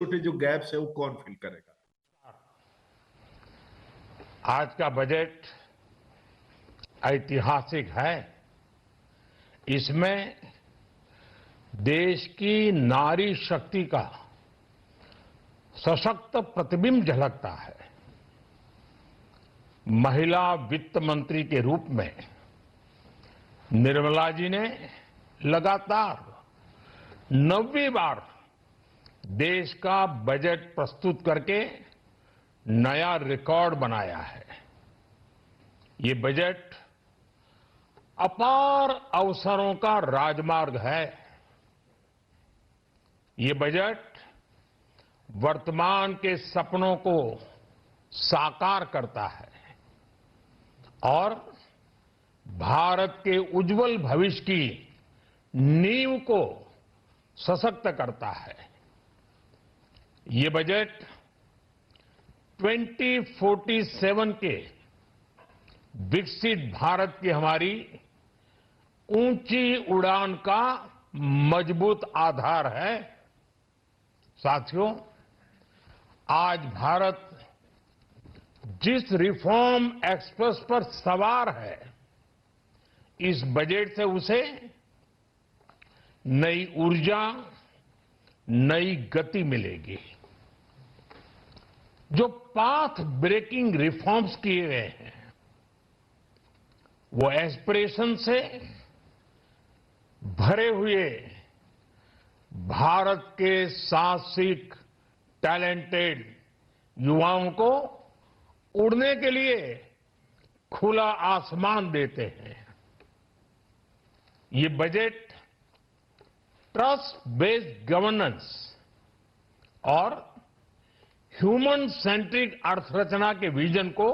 छोटे जो गैप्स है वो कौन फिल करेगा? आज का बजट ऐतिहासिक है। इसमें देश की नारी शक्ति का सशक्त प्रतिबिंब झलकता है। महिला वित्त मंत्री के रूप में निर्मला जी ने लगातार 9वीं बार देश का बजट प्रस्तुत करके नया रिकॉर्ड बनाया है। ये बजट अपार अवसरों का राजमार्ग है। ये बजट वर्तमान के सपनों को साकार करता है और भारत के उज्जवल भविष्य की नींव को सशक्त करता है। ये बजट 2047 के विकसित भारत की हमारी ऊंची उड़ान का मजबूत आधार है। साथियों, आज भारत जिस रिफॉर्म एक्सप्रेस पर सवार है, इस बजट से उसे नई ऊर्जा, नई गति मिलेगी। जो पाथ ब्रेकिंग रिफॉर्म्स किए गए हैं, वो एस्पिरेशन से भरे हुए भारत के साहसिक, टैलेंटेड युवाओं को उड़ने के लिए खुला आसमान देते हैं। ये बजट ट्रस्ट बेस्ड गवर्नेंस और ह्यूमन सेंट्रिक अर्थरचना के विजन को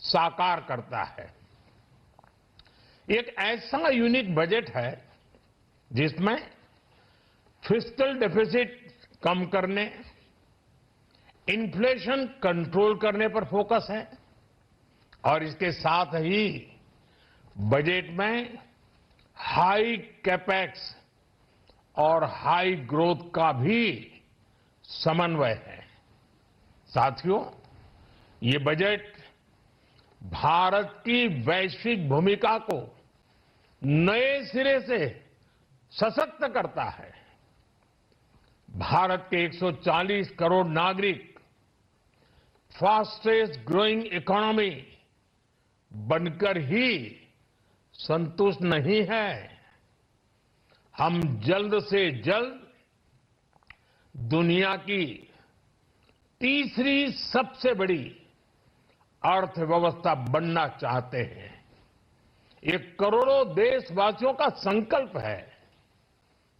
साकार करता है। एक ऐसा यूनिक बजट है जिसमें फिस्कल डेफिसिट कम करने, इन्फ्लेशन कंट्रोल करने पर फोकस है और इसके साथ ही बजट में हाई कैपेक्स और हाई ग्रोथ का भी समन्वय है। साथियों, ये बजट भारत की वैश्विक भूमिका को नए सिरे से सशक्त करता है। भारत के 140 करोड़ नागरिक फास्टेस्ट ग्रोइंग इकोनॉमी बनकर ही संतुष्ट नहीं है। हम जल्द से जल्द दुनिया की तीसरी सबसे बड़ी अर्थव्यवस्था बनना चाहते हैं। ये करोड़ों देशवासियों का संकल्प है।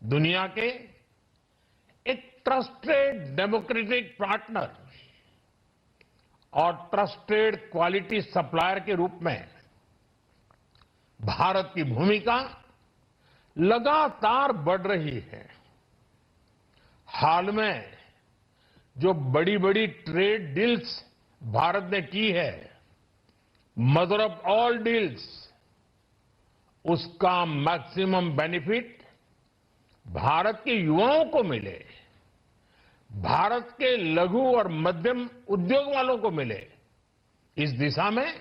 दुनिया के एक ट्रस्टेड डेमोक्रेटिक पार्टनर और ट्रस्टेड क्वालिटी सप्लायर के रूप में भारत की भूमिका लगातार बढ़ रही है। हाल में जो बड़ी बड़ी ट्रेड डील्स भारत ने की है, मदर ऑफ ऑल डील्स, उसका मैक्सिमम बेनिफिट भारत के युवाओं को मिले, भारत के लघु और मध्यम उद्योग वालों को मिले। इस दिशा में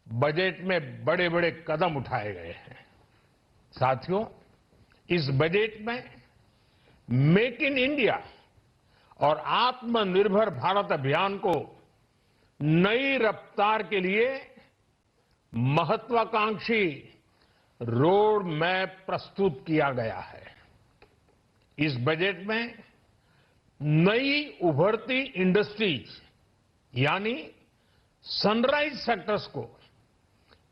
बजट में बड़े बड़े कदम उठाए गए हैं। साथियों, इस बजट में मेक इन इंडिया और आत्मनिर्भर भारत अभियान को नई रफ्तार के लिए महत्वाकांक्षी रोड मैप प्रस्तुत किया गया है। इस बजट में नई उभरती इंडस्ट्रीज यानी सनराइज सेक्टर्स को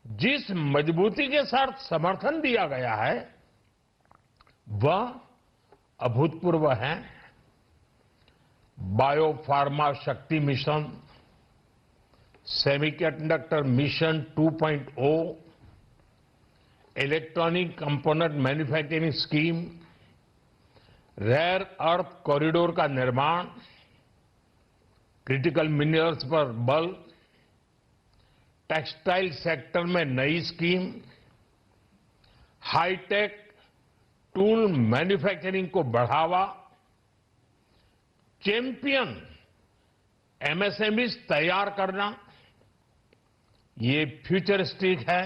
जिस मजबूती के साथ समर्थन दिया गया है, वह अभूतपूर्व है। Bio pharma Shakti mission, semiconductor mission 2.0, electronic component manufacturing scheme, rare earth corridor का निर्माण, क्रिटिकल मिनरल्स पर बल, टेक्सटाइल सेक्टर में नई स्कीम, हाईटेक टूल मैन्युफैक्चरिंग को बढ़ावा, चैंपियन एमएसएमईज तैयार करना, ये फ्यूचरिस्टिक है,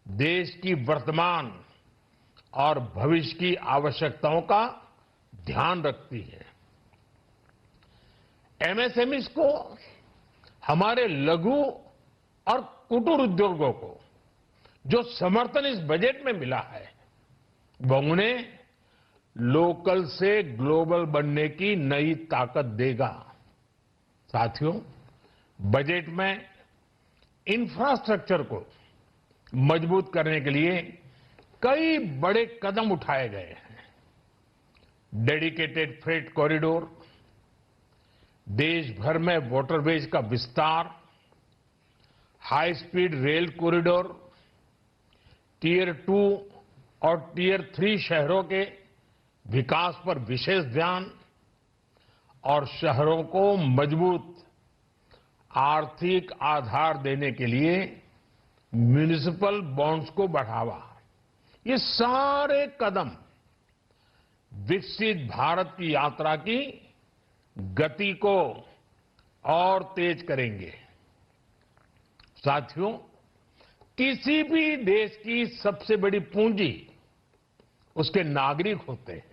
देश की वर्तमान और भविष्य की आवश्यकताओं का ध्यान रखती है। एमएसएमईज को, हमारे लघु और कुटीर उद्योगों को जो समर्थन इस बजट में मिला है, वो उन्हें लोकल से ग्लोबल बनने की नई ताकत देगा। साथियों, बजट में इंफ्रास्ट्रक्चर को मजबूत करने के लिए कई बड़े कदम उठाए गए हैं। डेडिकेटेड फ्रेट कॉरिडोर, देश भर में वाटरवेज का विस्तार, high speed rail corridor, tier 2 और टियर 3 शहरों के विकास पर विशेष ध्यान और शहरों को मजबूत आर्थिक आधार देने के लिए म्युनिसिपल बॉन्ड्स को बढ़ावा, ये सारे कदम विकसित भारत की यात्रा की गति को और तेज करेंगे। साथियों, किसी भी देश की सबसे बड़ी पूंजी उसके नागरिक होते हैं।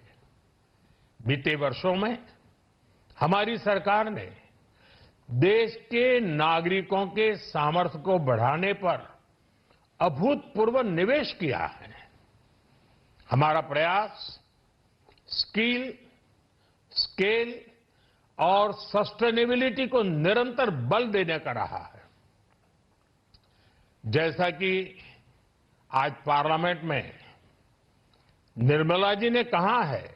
बीते वर्षों में हमारी सरकार ने देश के नागरिकों के सामर्थ्य को बढ़ाने पर अभूतपूर्व निवेश किया है। हमारा प्रयास स्किल, स्केल और सस्टेनेबिलिटी को निरंतर बल देने का रहा है। जैसा कि आज पार्लियामेंट में निर्मला जी ने कहा है,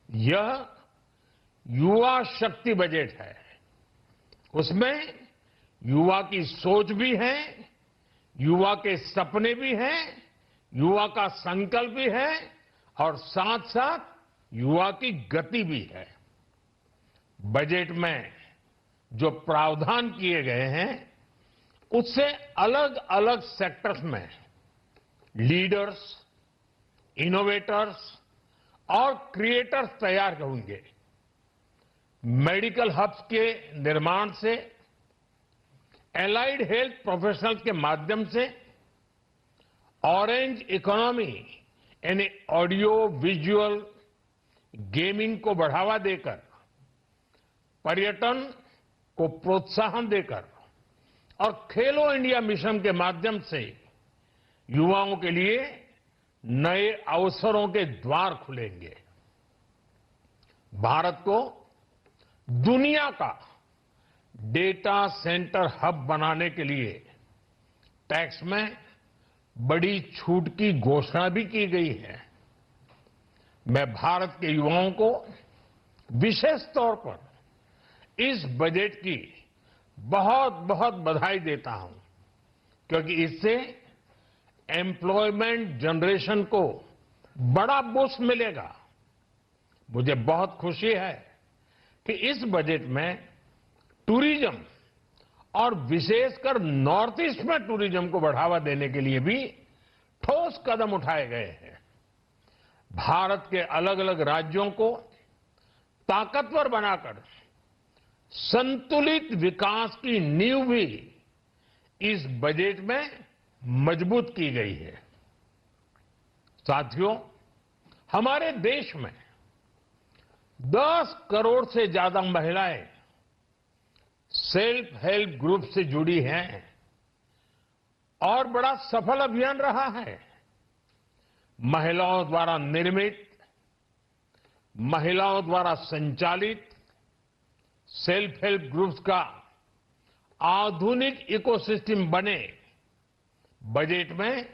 यह युवा शक्ति बजट है। उसमें युवा की सोच भी है, युवा के सपने भी हैं, युवा का संकल्प भी है और साथ साथ युवा की गति भी है। बजट में जो प्रावधान किए गए हैं, उससे अलग अलग सेक्टर्स में लीडर्स, इनोवेटर्स और क्रिएटर्स तैयार होंगे। मेडिकल हब्स के निर्माण से, एलाइड हेल्थ प्रोफेशनल्स के माध्यम से, ऑरेंज इकोनॉमी यानी ऑडियो विजुअल गेमिंग को बढ़ावा देकर, पर्यटन को प्रोत्साहन देकर और खेलो इंडिया मिशन के माध्यम से युवाओं के लिए नए अवसरों के द्वार खुलेंगे। भारत को दुनिया का डेटा सेंटर हब बनाने के लिए टैक्स में बड़ी छूट की घोषणा भी की गई है। मैं भारत के युवाओं को विशेष तौर पर इस बजट की बहुत बहुत बधाई देता हूं, क्योंकि इससे एम्प्लॉयमेंट जनरेशन को बड़ा बूस्ट मिलेगा। मुझे बहुत खुशी है कि इस बजट में टूरिज्म और विशेषकर नॉर्थ ईस्ट में टूरिज्म को बढ़ावा देने के लिए भी ठोस कदम उठाए गए हैं। भारत के अलग अलग राज्यों को ताकतवर बनाकर संतुलित विकास की नींव भी इस बजट में मजबूत की गई है। साथियों, हमारे देश में 10 करोड़ से ज्यादा महिलाएं सेल्फ हेल्प ग्रुप से जुड़ी हैं और बड़ा सफल अभियान रहा है। महिलाओं द्वारा निर्मित, महिलाओं द्वारा संचालित सेल्फ हेल्प ग्रुप्स का आधुनिक इकोसिस्टम बने, बजट में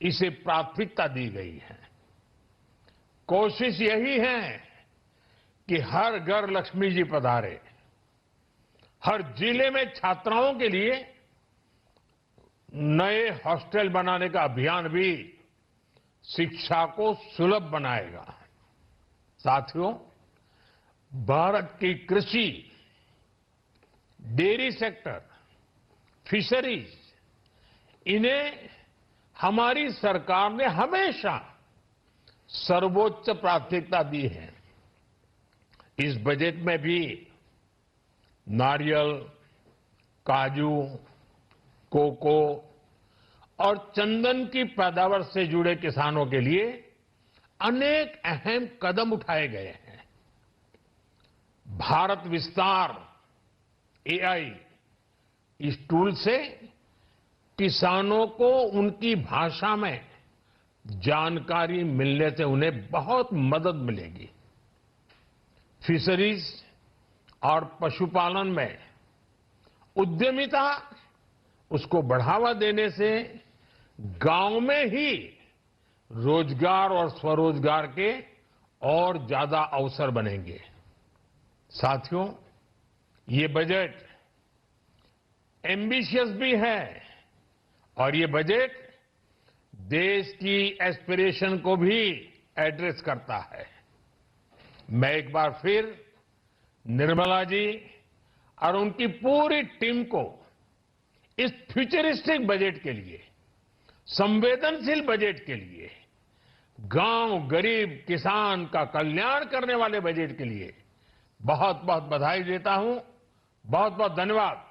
इसे प्राथमिकता दी गई है। कोशिश यही है कि हर घर लक्ष्मी जी पधारे। हर जिले में छात्राओं के लिए नए हॉस्टल बनाने का अभियान भी शिक्षा को सुलभ बनाएगा। साथियों, भारत की कृषि, डेयरी सेक्टर, फिशरीज, इन्हें हमारी सरकार ने हमेशा सर्वोच्च प्राथमिकता दी है। इस बजट में भी नारियल, काजू, कोको और चंदन की पैदावार से जुड़े किसानों के लिए अनेक अहम कदम उठाए गए हैं। भारत विस्तार एआई इस टूल से किसानों को उनकी भाषा में जानकारी मिलने से उन्हें बहुत मदद मिलेगी। फिशरीज और पशुपालन में उद्यमिता उसको बढ़ावा देने से गांव में ही रोजगार और स्वरोजगार के और ज्यादा अवसर बनेंगे। साथियों, ये बजट एम्बिशियस भी है और ये बजट देश की एस्पिरेशन को भी एड्रेस करता है। मैं एक बार फिर निर्मला जी और उनकी पूरी टीम को इस फ्यूचरिस्टिक बजट के लिए, संवेदनशील बजट के लिए, गांव, गरीब, किसान का कल्याण करने वाले बजट के लिए बहुत बहुत बधाई देता हूं। बहुत बहुत धन्यवाद।